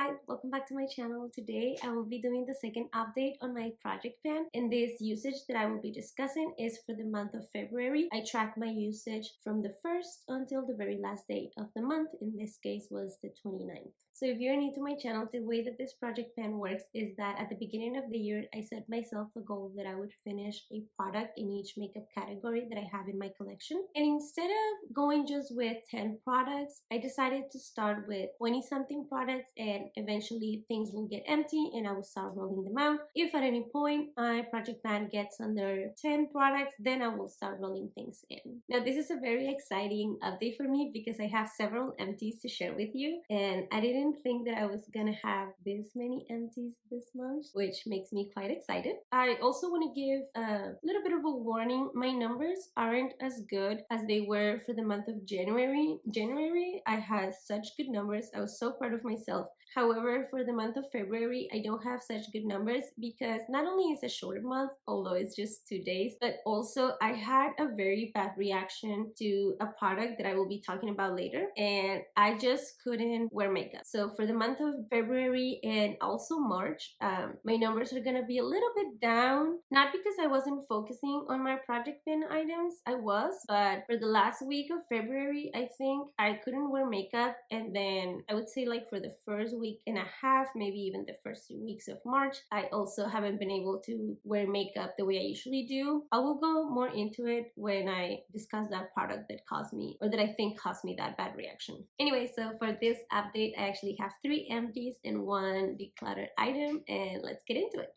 guys, welcome back to my channel. Today I will be doing the second update on my project pan, and this usage that I will be discussing is for the month of February. I track my usage from the 1st until the very last day of the month. In this case was the 29th. So if you're new to my channel, the way that this project pan works is that at the beginning of the year I set myself a goal that I would finish a product in each makeup category that I have in my collection, and instead of going just with 10 products, I decided to start with 20 something products, and eventually things will get empty and I will start rolling them out. If at any point my project plan gets under 10 products, then I will start rolling things in. Now this is a very exciting update for me because I have several empties to share with you, and I didn't think that I was gonna have this many empties this month, which makes me quite excited. I also want to give a little bit of a warning. My numbers aren't as good as they were for the month of January. I had such good numbers. I was so proud of myself. However, for the month of February, I don't have such good numbers because not only is a shorter month, although it's just 2 days, but also I had a very bad reaction to a product that I will be talking about later, and I just couldn't wear makeup. So for the month of February and also March, my numbers are gonna be a little bit down, not because I wasn't focusing on my project bin items, I was, but for the last week of February, I think I couldn't wear makeup, and then I would say like for the first week and a half, maybe even the first 2 weeks of March, I also haven't been able to wear makeup the way I usually do. I will go more into it when I discuss that product that caused me, or that I think caused me that bad reaction. Anyway, so for this update, I actually have 3 empties and 1 decluttered item, and let's get into it.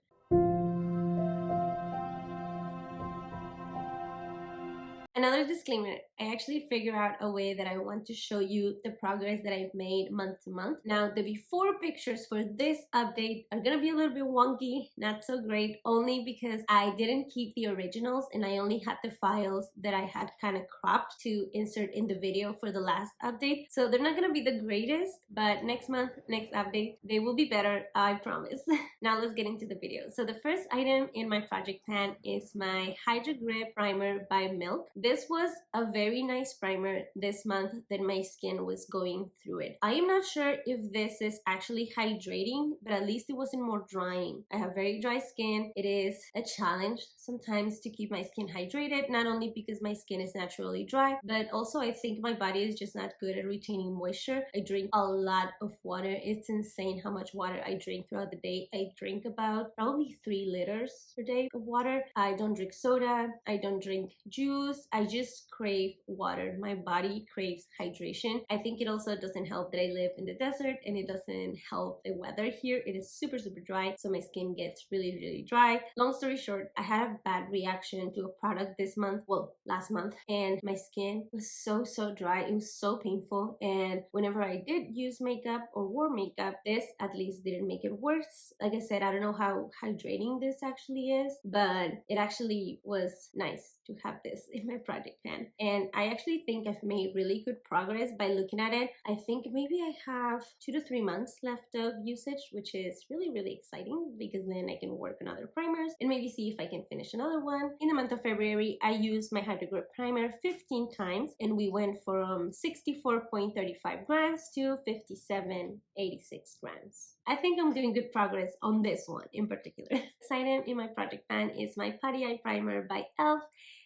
Another disclaimer, I actually figured out a way that I want to show you the progress that I've made month to month. Now, the before pictures for this update are gonna be a little bit wonky, not so great, only because I didn't keep the originals and I only had the files that I had kind of cropped to insert in the video for the last update. So they're not gonna be the greatest, but next month, next update, they will be better, I promise. Now let's get into the video. So the first item in my project pan is my Hydra Grip Primer by Milk. This was a very nice primer this month that my skin was going through it. I am not sure if this is actually hydrating, but at least it wasn't more drying. I have very dry skin. It is a challenge sometimes to keep my skin hydrated, not only because my skin is naturally dry, but also I think my body is just not good at retaining moisture. I drink a lot of water. It's insane how much water I drink throughout the day. I drink about probably 3 liters per day of water. I don't drink soda. I don't drink juice. I just crave water. My body craves hydration. I think it also doesn't help that I live in the desert, and it doesn't help the weather here. It is super dry, so my skin gets really dry. Long story short, I had a bad reaction to a product this month, well, last month, and my skin was so dry. It was so painful, and whenever I did use makeup or wore makeup, this at least didn't make it worse. Like I said, I don't know how hydrating this actually is, but it actually was nice to have this in my project pan, and I actually think I've made really good progress by looking at it. I think maybe I have 2 to 3 months left of usage, which is really exciting because then I can work on other primers and maybe see if I can finish another one. In the month of February, I used my Hydra Grip Primer 15 times, and we went from 64.35 grams to 57.86 grams. I think I'm doing good progress on this one in particular. This item in my project pan is my Putty Eye Primer by e.l.f.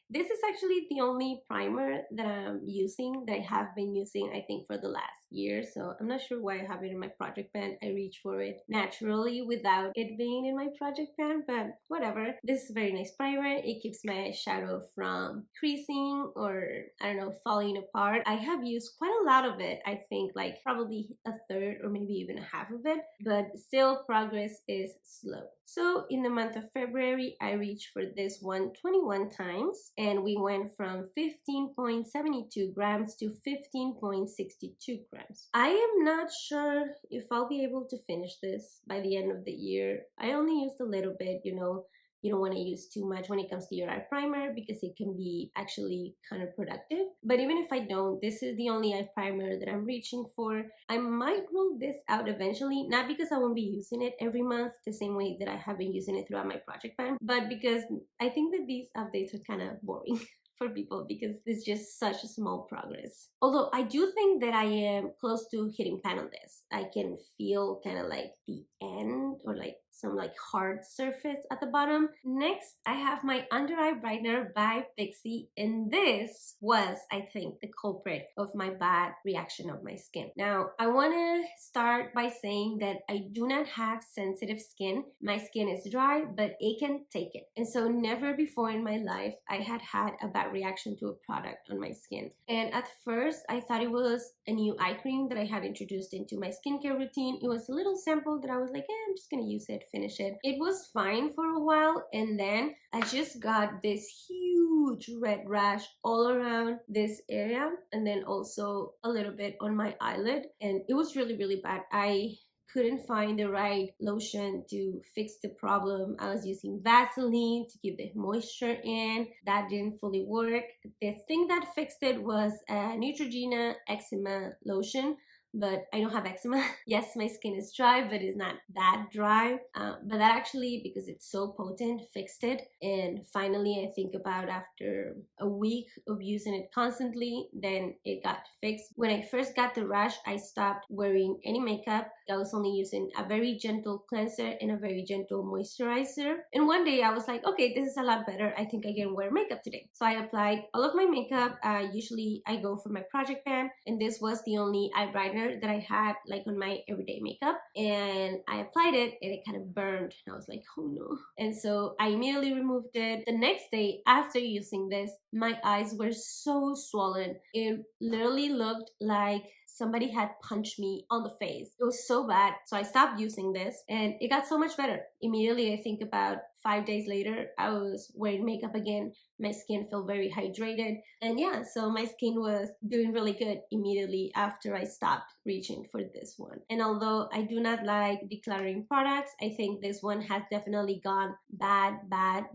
This is actually the only primer that I'm using, that I have been using, I think, for the last year. So I'm not sure why I have it in my project pan. I reach for it naturally without it being in my project pan, but whatever. This is a very nice primer. It keeps my shadow from creasing or, I don't know, falling apart. I have used quite a lot of it. I think like probably a third or maybe even a half of it, but still progress is slow. So in the month of February, I reached for this one 21 times, and we went from 15.72 grams to 15.62 grams. I am not sure if I'll be able to finish this by the end of the year. I only used a little bit, you know. You don't want to use too much when it comes to your eye primer because it can be actually counterproductive. But even if I don't, this is the only eye primer that I'm reaching for. I might roll this out eventually, not because I won't be using it every month the same way that I have been using it throughout my project pan, but because I think that these updates are kind of boring. for people because it's just such a small progress. Although I do think that I am close to hitting pan on this. I can feel kind of like the end or like some like hard surface at the bottom. Next, I have my under eye brightener by Pixie, and this was, I think, the culprit of my bad reaction of my skin. Now, I want to start by saying that I do not have sensitive skin. My skin is dry, but it can take it. And so never before in my life I had had a bad reaction to a product on my skin. And at first, I thought it was a new eye cream that I had introduced into my skincare routine. It was a little sample that I was like, I'm just gonna use it, finish it. It was fine for a while, and then I just got this huge red rash all around this area, and then also a little bit on my eyelid, and it was really, really bad. I couldn't find the right lotion to fix the problem. I was using Vaseline to keep the moisture in. That didn't fully work. The thing that fixed it was a Neutrogena eczema lotion, but I don't have eczema. Yes, my skin is dry, but it's not that dry. But that actually, because it's so potent, fixed it. And finally, I think about after a week of using it constantly, then it got fixed. When I first got the rash, I stopped wearing any makeup. I was only using a very gentle cleanser and a very gentle moisturizer. And one day I was like, okay, this is a lot better. I think I can wear makeup today. So I applied all of my makeup. Usually I go for my project pan, and this was the only eye brightener that I had like on my everyday makeup, and I applied it and it kind of burned, and I was like, oh no. And so I immediately removed it. The next day after using this, my eyes were so swollen. It literally looked like somebody had punched me on the face. It was so bad. So I stopped using this and it got so much better. Immediately, I think about 5 days later, I was wearing makeup again. My skin felt very hydrated. And yeah, so my skin was doing really good immediately after I stopped reaching for this one. And although I do not like decluttering products, I think this one has definitely gone bad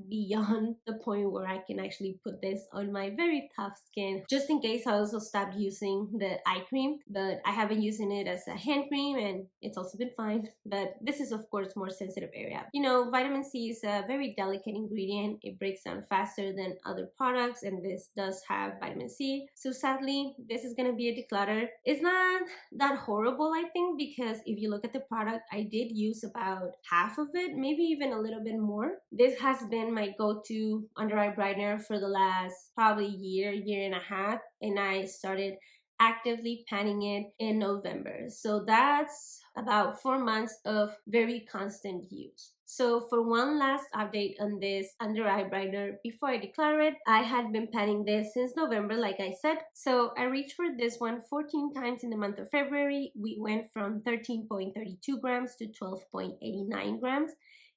beyond the point where I can actually put this on my very tough skin. Just in case, I also stopped using the eye cream, but I have been using it as a hand cream and it's also been fine. But this is of course more sensitive area. You know, vitamin C is a very delicate ingredient. It breaks down faster than other products, and this does have vitamin C. So sadly, this is gonna be a declutter. It's not that horrible, I think, because if you look at the product, I did use about half of it, maybe even a little bit more. This has been my go-to under eye brightener for the last probably year and a half, and I started actively panning it in November. So that's about 4 months of very constant use. So for one last update on this under eye brightener before I declare it, I had been panning this since November, like I said. So I reached for this one 14 times in the month of February. We went from 13.32 grams to 12.89 grams.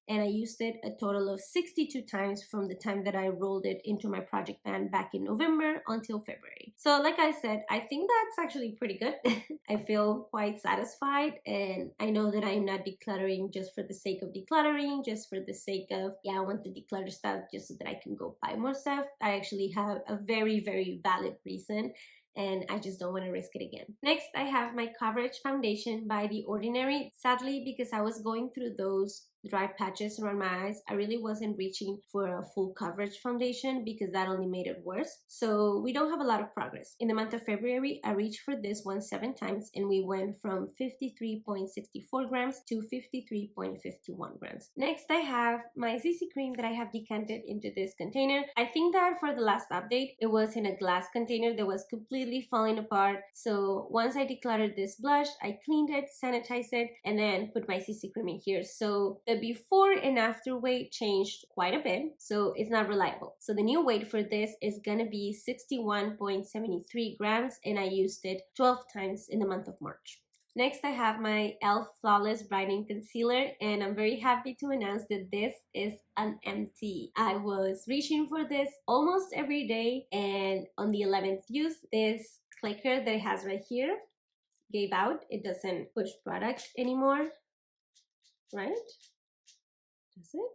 And I used it a total of 62 times from the time that I rolled it into my project pan back in November until February. So like I said, I think that's actually pretty good. I feel quite satisfied, and I know that I'm not decluttering just for the sake of decluttering, just for the sake of, yeah, I want to declutter stuff just so that I can go buy more stuff. I actually have a very, very valid reason, and I just don't want to risk it again. Next, I have my Coverage Foundation by The Ordinary. Sadly, because I was going through those dry patches around my eyes, I really wasn't reaching for a full coverage foundation because that only made it worse. So we don't have a lot of progress. In the month of February, I reached for this one 7 times, and we went from 53.64 grams to 53.51 grams. Next, I have my CC cream that I have decanted into this container. I think that for the last update, it was in a glass container that was completely falling apart. So once I decluttered this blush, I cleaned it, sanitized it, and then put my CC cream in here. So the before and after weight changed quite a bit, so it's not reliable. So the new weight for this is gonna be 61.73 grams, and I used it 12 times in the month of March. Next, I have my e.l.f. Flawless Brightening Concealer, and I'm very happy to announce that this is an empty. I was reaching for this almost every day, and on the 11th use, this clicker that it has right here gave out. It doesn't push product anymore, right? Does it?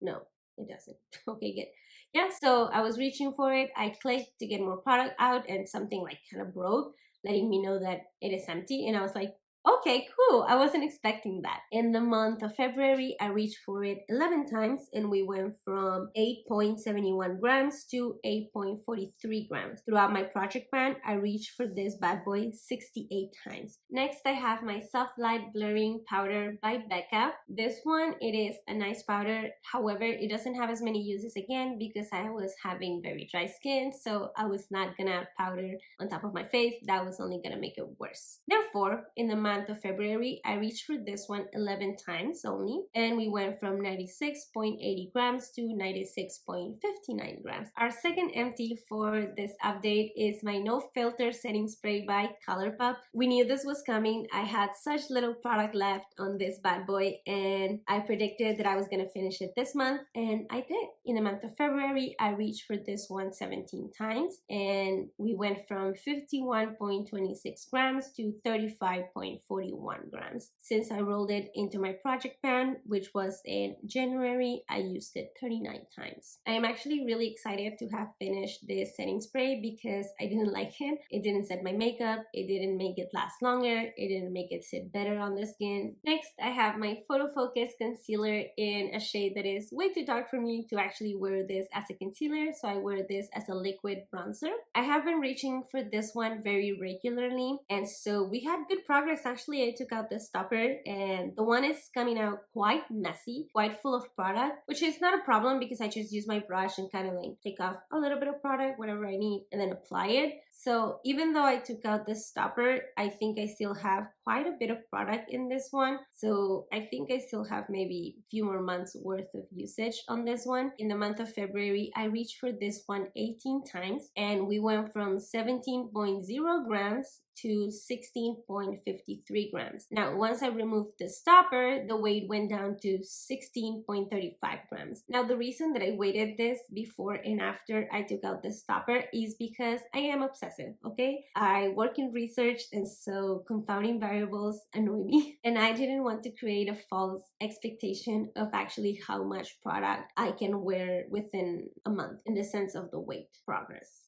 No, it doesn't. Okay, good. Yeah, so I was reaching for it. I clicked to get more product out, and something like kind of broke, letting me know that it is empty. And I was like, Okay, cool. I wasn't expecting that. In the month of February, I reached for it 11 times and we went from 8.71 grams to 8.43 grams. Throughout my project plan, I reached for this bad boy 68 times. Next, I have my Soft Light Blurring Powder by Becca. This one, it is a nice powder. However, it doesn't have as many uses again because I was having very dry skin, so I was not gonna powder on top of my face. That was only gonna make it worse. Therefore, in the month of February, I reached for this one 11 times only, and we went from 96.80 grams to 96.59 grams. Our second empty for this update is my No Filter Setting Spray by ColourPop. We knew this was coming. I had such little product left on this bad boy, and I predicted that I was gonna finish it this month, and I did. In the month of February, I reached for this one 17 times, and we went from 51.26 grams to 35.41 grams. Since I rolled it into my project pan, which was in January, I used it 39 times. I am actually really excited to have finished this setting spray because I didn't like it. It didn't set my makeup, it didn't make it last longer, it didn't make it sit better on the skin. Next, I have my Photo Focus concealer in a shade that is way too dark for me to actually wear this as a concealer, so I wear this as a liquid bronzer. I have been reaching for this one very regularly, and so we had good progress. Actually, I took out the stopper and the one is coming out quite messy, quite full of product, which is not a problem because I just use my brush and kind of like take off a little bit of product, whatever I need, and then apply it. So even though I took out the stopper, I think I still have quite a bit of product in this one. So I think I still have maybe a few more months worth of usage on this one. In the month of February, I reached for this one 18 times and we went from 17.0 grams to 16.53 grams. Now, once I removed the stopper, the weight went down to 16.35 grams. Now, the reason that I weighted this before and after I took out the stopper is because I am obsessive, okay? I work in research and so confounding variables annoy me. And I didn't want to create a false expectation of actually how much product I can wear within a month in the sense of the weight progress.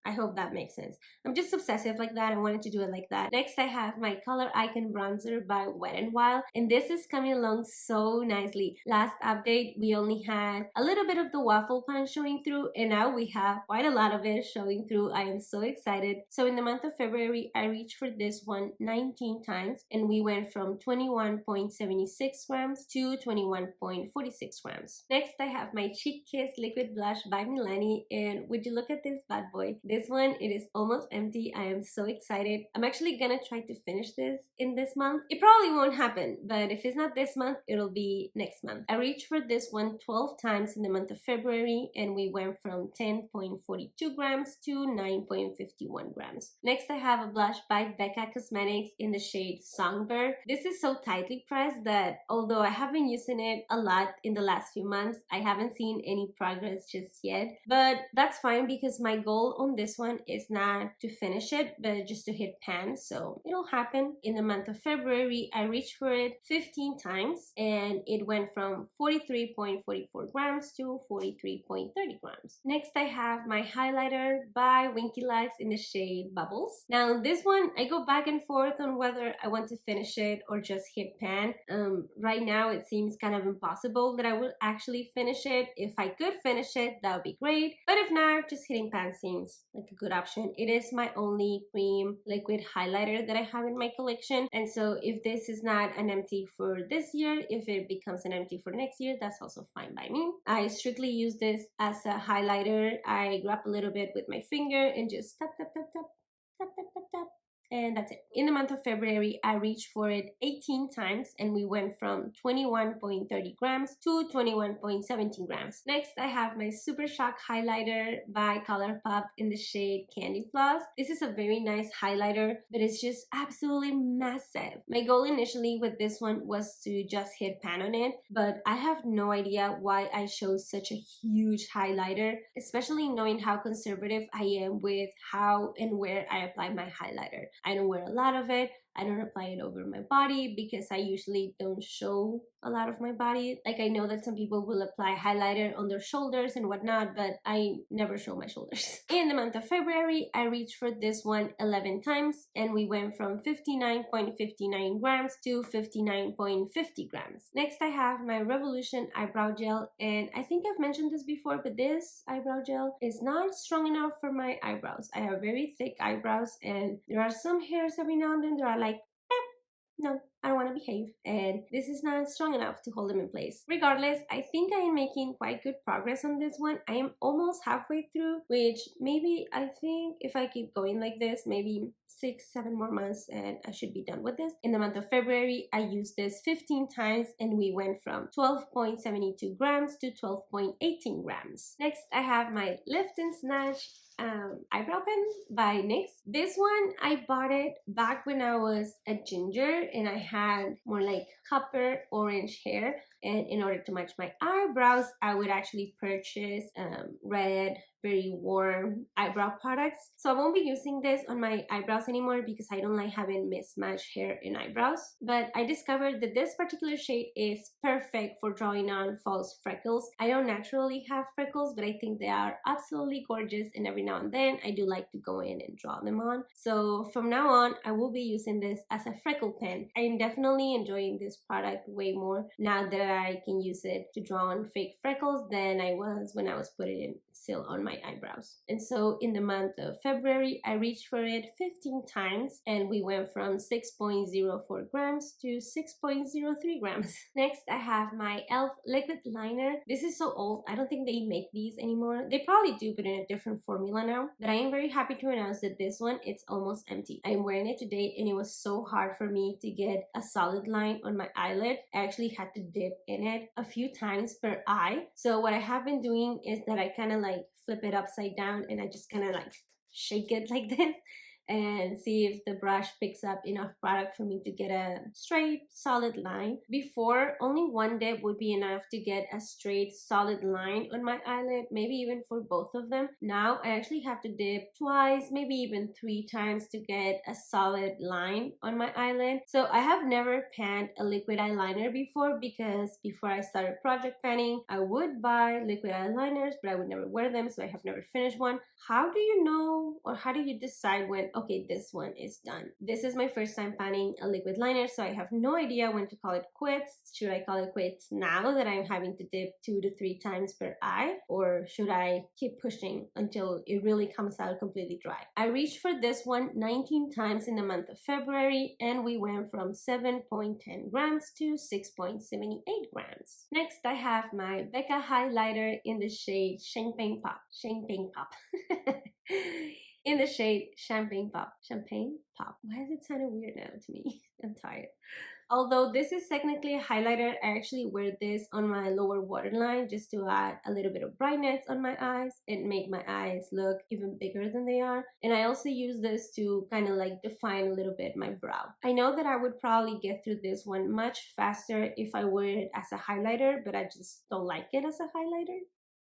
I hope that makes sense. I'm just obsessive like that. I wanted to do it like that. Next, I have my Color Icon Bronzer by Wet n Wild, and this is coming along so nicely. Last update, we only had a little bit of the waffle pan showing through, and now we have quite a lot of it showing through. I am so excited. So in the month of February, I reached for this one 19 times, and we went from 21.76 grams to 21.46 grams. Next, I have my Cheek Kiss Liquid Blush by Milani, and would you look at this bad boy? This one, it is almost empty. I am so excited. I'm actually gonna try to finish this in this month. It probably won't happen, but if it's not this month, it'll be next month. I reached for this one 12 times in the month of February, and we went from 10.42 grams to 9.51 grams. Next, I have a blush by Becca Cosmetics in the shade Songbird. This is so tightly pressed that although I have been using it a lot in the last few months, I haven't seen any progress just yet, but that's fine because my goal on this one is not to finish it, but just to hit pan, so it'll happen. In the month of February, I reached for it 15 times, and it went from 43.44 grams to 43.30 grams. Next, I have my highlighter by Winky Lux in the shade Bubbles. Now, this one, I go back and forth on whether I want to finish it or just hit pan. Right now, it seems kind of impossible that I will actually finish it. If I could finish it, that would be great, but if not, just hitting pan seems like a good option. It is my only cream liquid highlighter that I have in my collection, and so if this is not an empty for this year, if it becomes an empty for next year, that's also fine by me. I strictly use this as a highlighter. I grab a little bit with my finger and just tap tap tap tap tap tap tap tap, and that's it. In the month of February, I reached for it 18 times, and we went from 21.30 grams to 21.17 grams. Next, I have my Super Shock highlighter by ColourPop in the shade Candy Floss. This is a very nice highlighter, but it's just absolutely massive. My goal initially with this one was to just hit pan on it, but I have no idea why I chose such a huge highlighter, especially knowing how conservative I am with how and where I apply my highlighter. I don't wear a lot of it. I don't apply it over my body because I usually don't show a lot of my body. Like, I know that some people will apply highlighter on their shoulders and whatnot, but I never show my shoulders. In the month of February, I reached for this one 11 times, and we went from 59.59 grams to 59.50 grams. Next, I have my Revolution eyebrow gel, and I think I've mentioned this before, but this eyebrow gel is not strong enough for my eyebrows. I have very thick eyebrows, and there are some hairs every now and then that are like, no, I don't want to behave, and this is not strong enough to hold them in place. Regardless, I think I am making quite good progress on this one. I am almost halfway through, which maybe I think if I keep going like this, maybe 6-7 more months and I should be done with this. In the month of February, I used this 15 times and we went from 12.72 grams to 12.18 grams. Next, I have my Lift and Snatch eyebrow pen by NYX. This one, I bought it back when I was a ginger and I had more like copper orange hair, and in order to match my eyebrows, I would actually purchase red, very warm eyebrow products. So I won't be using this on my eyebrows anymore because I don't like having mismatched hair in eyebrows. But I discovered that this particular shade is perfect for drawing on false freckles. I don't naturally have freckles, but I think they are absolutely gorgeous, and every now and then I do like to go in and draw them on. So from now on, I will be using this as a freckle pen. I am definitely enjoying this product way more now that I can use it to draw on fake freckles than I was when I was putting it still on my eyebrows. And so in the month of February, I reached for it 15 times and we went from 6.04 grams to 6.03 grams. Next, I have my e.l.f. liquid liner. This is so old. I don't think they make these anymore. They probably do, but in a different formula now. But I am very happy to announce that this one, it's almost empty. I'm wearing it today and it was so hard for me to get a solid line on my eyelid. I actually had to dip in it a few times per eye. So what I have been doing is that I kind of like flip it upside down and I just kind of like shake it like this and see if the brush picks up enough product for me to get a straight solid line. Before, only one dip would be enough to get a straight solid line on my eyelid, maybe even for both of them. Now I actually have to dip twice, maybe even 3 times to get a solid line on my eyelid. So I have never panned a liquid eyeliner before because before I started project panning, I would buy liquid eyeliners, but I would never wear them, so I have never finished one. How do you know, or how do you decide when, okay, this one is done? This is my first time panning a liquid liner, so I have no idea when to call it quits. Should I call it quits now that I'm having to dip 2 to 3 times per eye, or should I keep pushing until it really comes out completely dry? I reached for this one 19 times in the month of February, and we went from 7.10 grams to 6.78 grams. Next, I have my Becca highlighter in the shade Champagne Pop. Champagne Pop. In the shade Champagne Pop. Champagne Pop. Why is it sounding weird now to me? I'm tired. Although this is technically a highlighter, I actually wear this on my lower waterline just to add a little bit of brightness on my eyes and make my eyes look even bigger than they are. And I also use this to kind of like define a little bit my brow. I know that I would probably get through this one much faster if I wear it as a highlighter, but I just don't like it as a highlighter,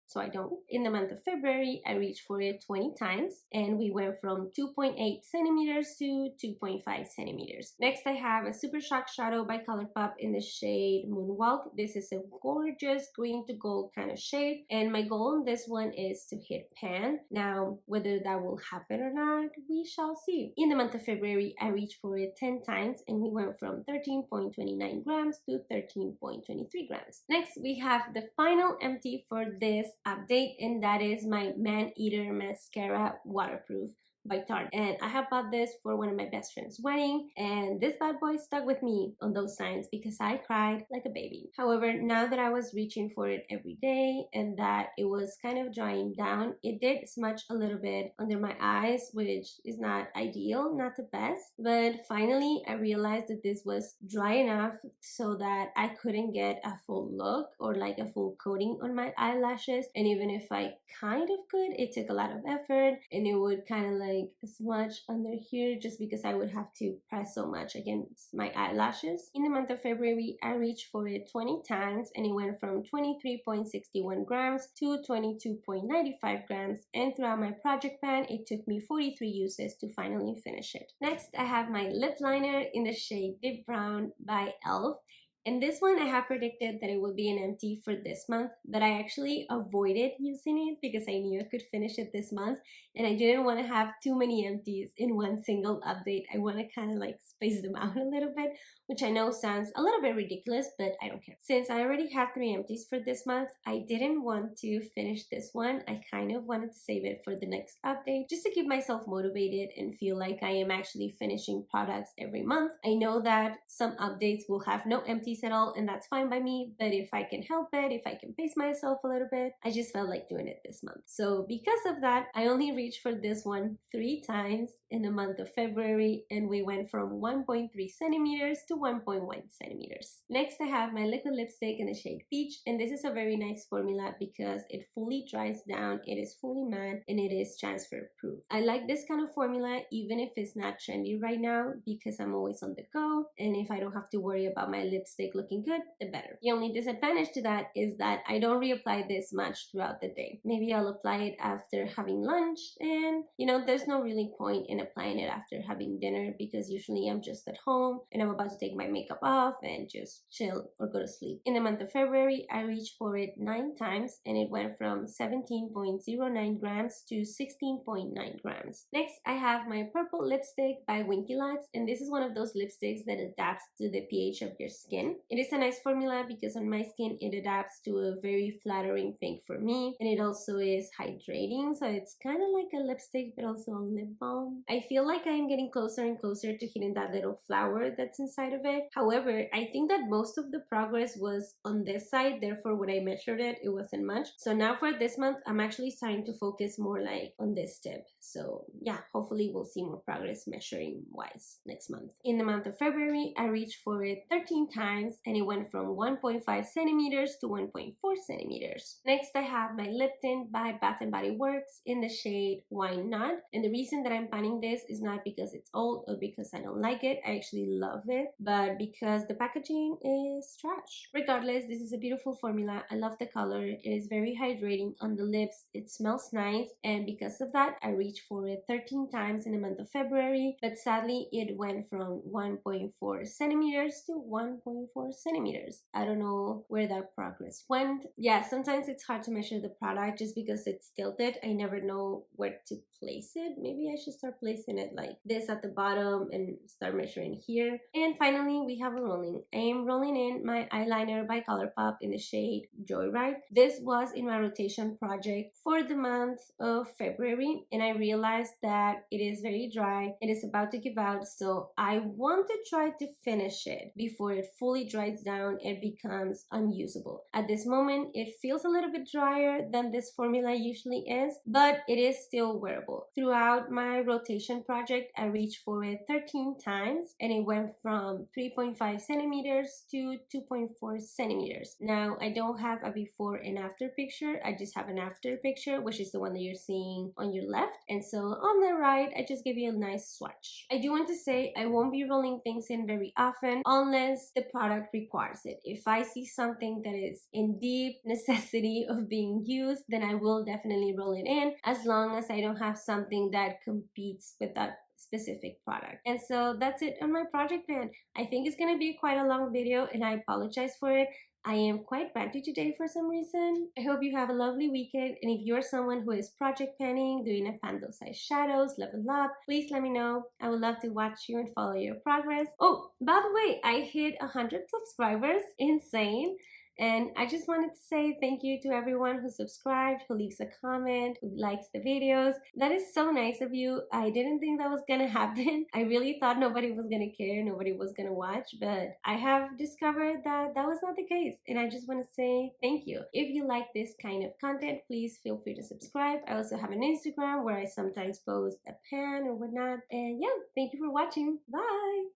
so I don't. In the month of February, I reached for it 20 times and we went from 2.8 centimeters to 2.5 centimeters. Next, I have a Super Shock Shadow by ColourPop in the shade Moonwalk. This is a gorgeous green to gold kind of shade, and my goal on this one is to hit pan. Now, whether that will happen or not, we shall see. In the month of February, I reached for it 10 times and we went from 13.29 grams to 13.23 grams. Next, we have the final empty for this update, and that is my Man Eater Mascara Waterproof by Tarte. And I have bought this for one of my best friend's wedding, and this bad boy stuck with me on those signs because I cried like a baby. However, now that I was reaching for it every day and that it was kind of drying down, it did smudge a little bit under my eyes, which is not ideal, not the best. But finally, I realized that this was dry enough so that I couldn't get a full look or like a full coating on my eyelashes. And even if I kind of could, it took a lot of effort and it would kind of like like a smudge under here just because I would have to press so much against my eyelashes. In the month of February, I reached for it 20 times and it went from 23.61 grams to 22.95 grams, and throughout my project pan, it took me 43 uses to finally finish it. Next, I have my lip liner in the shade Deep Brown by e.l.f. And this one I have predicted that it would be an empty for this month, but I actually avoided using it because I knew I could finish it this month and I didn't want to have too many empties in one single update. I want to kind of like space them out a little bit, which I know sounds a little bit ridiculous, but I don't care. Since I already have 3 empties for this month, I didn't want to finish this one. I kind of wanted to save it for the next update just to keep myself motivated and feel like I am actually finishing products every month. I know that some updates will have no empties at all, and that's fine by me, but if I can help it, if I can pace myself a little bit, I just felt like doing it this month. So because of that, I only reached for this one 3 times in the month of February, and we went from 1.3 centimeters to 1.1 centimeters. Next, I have my liquid lipstick in the shade Peach, and this is a very nice formula because it fully dries down, it is fully matte, and it is transfer proof. I like this kind of formula even if it's not trendy right now because I'm always on the go, and if I don't have to worry about my lipstick looking good, the better. The only disadvantage to that is that I don't reapply this much throughout the day. Maybe I'll apply it after having lunch, and you know, there's no really point in applying it after having dinner because usually I'm just at home and I'm about to take my makeup off and just chill or go to sleep. In the month of February, I reached for it 9 times and it went from 17.09 grams to 16.9 grams. Next, I have my purple lipstick by Winky Lux, and this is one of those lipsticks that adapts to the pH of your skin. It is a nice formula because on my skin it adapts to a very flattering pink for me, and it also is hydrating, so it's kind of like a lipstick but also a lip balm. I feel like I am getting closer and closer to hitting that little flower that's inside of it. However, I think that most of the progress was on this side, therefore when I measured it, it wasn't much. So now for this month, I'm actually starting to focus more like on this tip. So yeah, hopefully we'll see more progress measuring wise next month. In the month of February, I reached for it 13 times and it went from 1.5 centimeters to 1.4 centimeters. Next, I have my lip tint by Bath & Body Works in the shade Wine Nut, and the reason that I'm panning this is not because it's old or because I don't like it. I actually love it, but because the packaging is trash. Regardless, this is a beautiful formula. I love the color. It is very hydrating on the lips. It smells nice, and because of that, I reached for it 13 times in the month of February, but sadly, it went from 1.4 centimeters to 1.4 centimeters. I don't know where that progress went. Yeah, sometimes it's hard to measure the product just because it's tilted. I never know where to place it. Maybe I should start placing it like this at the bottom and start measuring here. And finally, we have a rolling. I am rolling in my eyeliner by ColourPop in the shade Joyride. This was in my rotation project for the month of February, and I realized that it is very dry. It is about to give out, so I want to try to finish it before it fully dries down and becomes unusable. At this moment, it feels a little bit drier than this formula usually is, but it is still wearable. Throughout my rotation project, I reached for it 13 times and it went from 3.5 centimeters to 2.4 centimeters. Now, I don't have a before and after picture. I just have an after picture, which is the one that you're seeing on your left. And so on the right, I just give you a nice swatch. I do want to say I won't be rolling things in very often unless the product requires it. If I see something that is in deep necessity of being used, then I will definitely roll it in, as long as I don't have something that competes with that specific product. And so that's it on my project pan. I think it's gonna be quite a long video and I apologize for it. I am quite ranty today for some reason. I hope you have a lovely weekend, and if you're someone who is project panning, doing a pan those size shadows, level up, please let me know. I would love to watch you and follow your progress. Oh, by the way, I hit 100 subscribers. Insane. And I just wanted to say thank you to everyone who subscribed, who leaves a comment, who likes the videos. That is so nice of you. I didn't think that was gonna happen. I really thought nobody was gonna care, nobody was gonna watch, but I have discovered that that was not the case. And I just want to say thank you. If you like this kind of content, please feel free to subscribe. I also have an Instagram where I sometimes post a pan or whatnot. And yeah, thank you for watching. Bye!